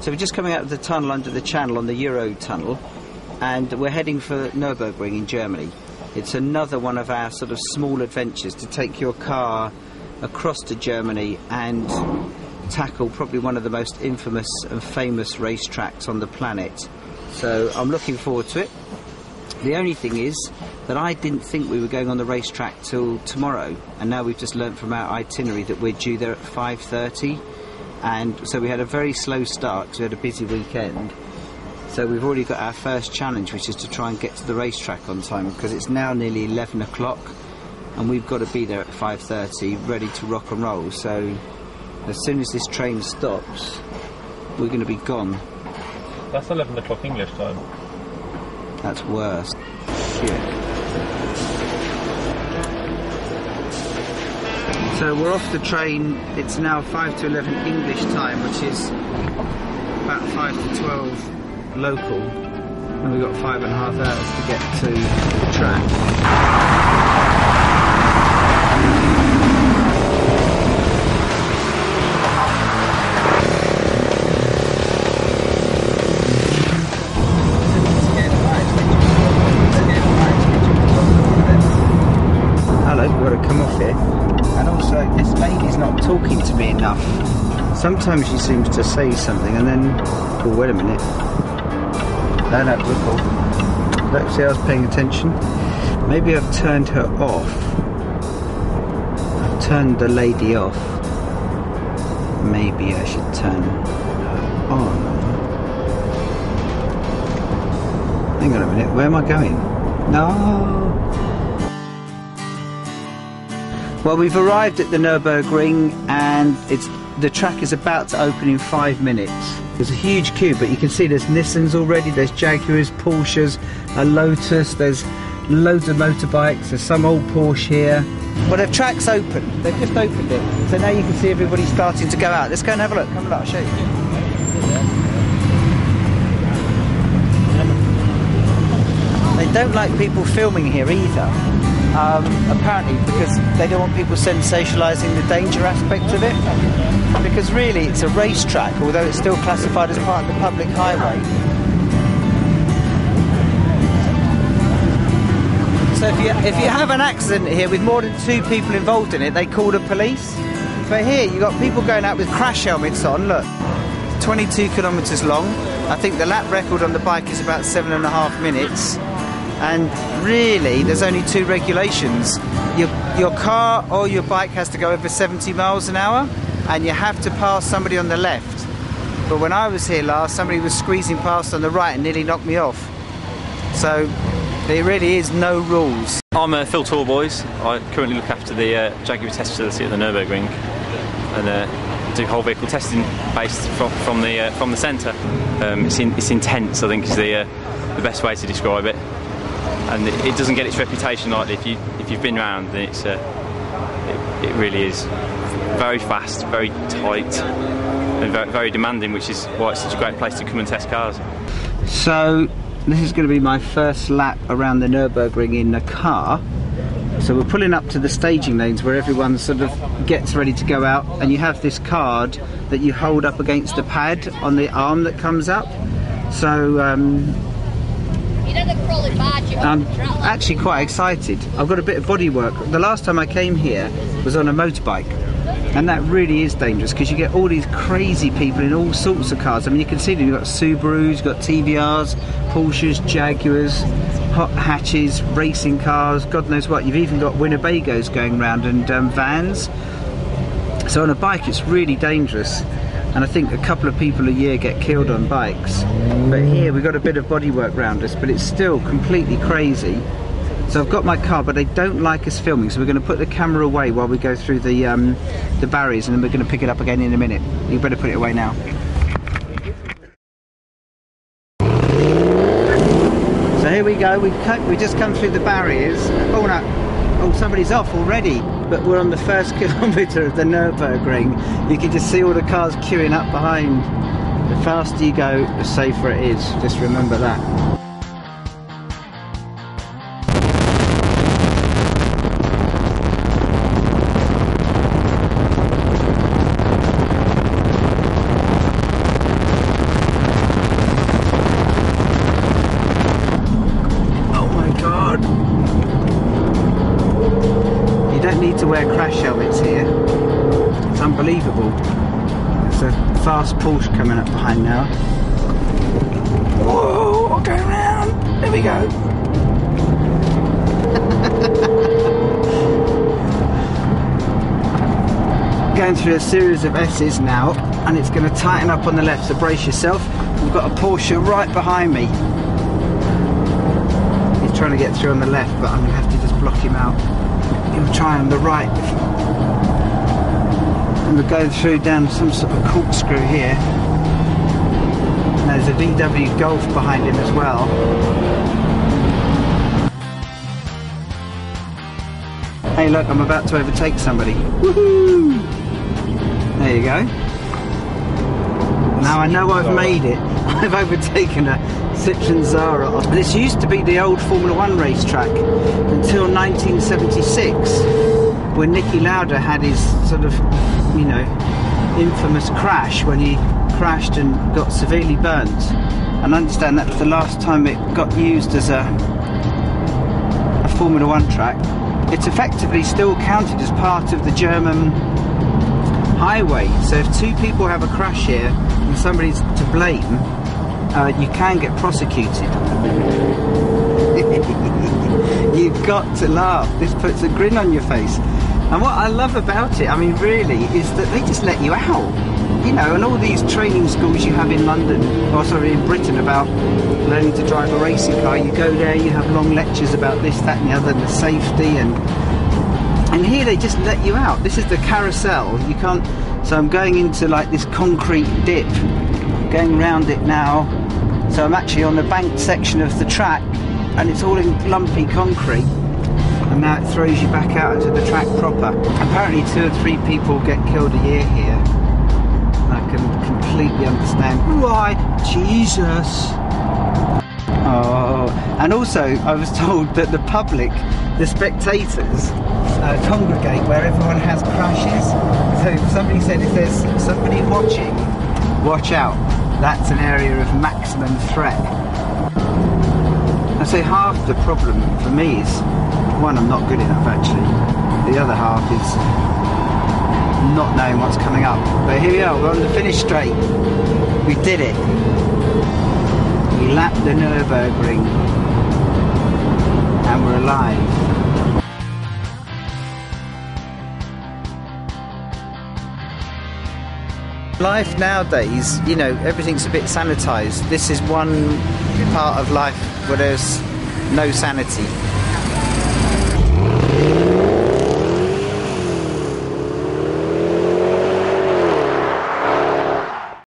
So we're just coming out of the tunnel under the channel on the Euro tunnel, and we're heading for Nurberg in Germany. It's another one of our sort of small adventures to take your car across to Germany and tackle probably one of the most infamous and famous racetracks on the planet. So I'm looking forward to it. The only thing is that I didn't think we were going on the racetrack till tomorrow, and now we've just learnt from our itinerary that we're due there at 5:30, and so we had a very slow start because we had a busy weekend. So we've already got our first challenge, which is to try and get to the racetrack on time, because it's now nearly 11 o'clock and we've got to be there at 5:30 ready to rock and roll. So as soon as this train stops, we're going to be gone. That's 11 o'clock English time. That's worse. Shit. So we're off the train. It's now 5 to 11 English time, which is about 5 to 12 local, and we've got 5.5 hours to get to the track. Hello, we've got to come off here. And also, this lady's not talking to me enough. Sometimes she seems to say something and then, oh wait a minute. No, look, see, I was paying attention. Maybe I've turned her off. I've turned the lady off. Maybe I should turn her on. Hang on a minute, where am I going? No. Well, we've arrived at the Nurburgring, and the track is about to open in 5 minutes. There's a huge queue, but you can see there's Nissans already, there's Jaguars, Porsches, a Lotus, there's loads of motorbikes, there's some old Porsche here. Well, the track's open, they've just opened it, so now you can see everybody starting to go out. Let's go and have a look, come on, I'll show you. They don't like people filming here either, apparently because they don't want people sensationalising the danger aspect of it. Because really it's a racetrack, although it's still classified as part of the public highway. So if you have an accident here with more than 2 people involved in it, they call the police. But here you've got people going out with crash helmets on, look. 22 kilometres long. I think the lap record on the bike is about 7.5 minutes. And really there's only 2 regulations. Your car or your bike has to go over 70 miles an hour, and you have to pass somebody on the left. But when I was here last, somebody was squeezing past on the right and nearly knocked me off. So there really is no rules. I'm Phil Torboys. I currently look after the Jaguar test facility at the Nurburgring, and do whole vehicle testing based from the centre. It's intense, I think, is the best way to describe it. And it doesn't get its reputation lightly. If you've been around, then it really is very fast, very tight, and very, very demanding, which is why it's such a great place to come and test cars. So this is going to be my first lap around the Nurburgring in a car. So we're pulling up to the staging lanes where everyone sort of gets ready to go out, and you have this card that you hold up against a pad on the arm that comes up. So I'm actually quite excited. I've got a bit of body work. The last time I came here was on a motorbike, and that really is dangerous because you get all these crazy people in all sorts of cars. I mean, you can see them. You've got Subarus, you've got TVRs, Porsches, Jaguars, hot hatches, racing cars, God knows what. You've even got Winnebagos going around, and vans. So on a bike it's really dangerous. And I think a couple of people a year get killed on bikes. But here we've got a bit of bodywork around us, but it's still completely crazy. So I've got my car, but they don't like us filming, so we're going to put the camera away while we go through the barriers, and then we're going to pick it up again in a minute. You better put it away now. So here we go, we just come through the barriers. Oh no. Oh, somebody's off already, but we're on the first kilometre of the Nurburgring. You can just see all the cars queuing up behind. The faster you go, the safer it is. Just remember that. need to wear crash helmets here. It's unbelievable. There's a fast Porsche coming up behind now. Whoa, going around. There we go. Going through a series of S's now, and it's going to tighten up on the left, so brace yourself. We've got a Porsche right behind me. He's trying to get through on the left, but I'm going to have to just block him out. He'll try on the right. And we're going through down some sort of corkscrew here. And there's a VW Golf behind him as well. Hey look, I'm about to overtake somebody. Woohoo! There you go. Now I know I've made it. I've overtaken a Citroen Zara. This used to be the old Formula 1 racetrack until 1976, when Niki Lauda had his sort of, you know, infamous crash when he crashed and got severely burnt. And I understand that was the last time it got used as a Formula 1 track. It's effectively still counted as part of the German highway. So if two people have a crash here and somebody's to blame, you can get prosecuted. You've got to laugh. This puts a grin on your face. And what I love about it, I mean really, is that they just let you out. You know, and all these training schools you have in London, or sorry, in Britain, about learning to drive a racing car, you go there, you have long lectures about this, that and the other, and the safety, and here they just let you out. This is the carousel. You can't, so I'm going into like this concrete dip, going round it now, so I'm actually on the banked section of the track, and it's all in lumpy concrete, and now it throws you back out into the track proper. Apparently 2 or 3 people get killed a year here. I can completely understand why. Jesus. Oh, and also I was told that the public, the spectators, congregate where everyone has crashes. So somebody said if there's somebody watching, watch out. That's an area of maximum threat. I say half the problem for me is, one, I'm not good enough actually. The other half is not knowing what's coming up. But here we are, we're on the finish straight. We did it. We lapped the Nurberg ring. And we're alive. Life nowadays, you know, everything's a bit sanitised. This is one part of life where there's no sanity.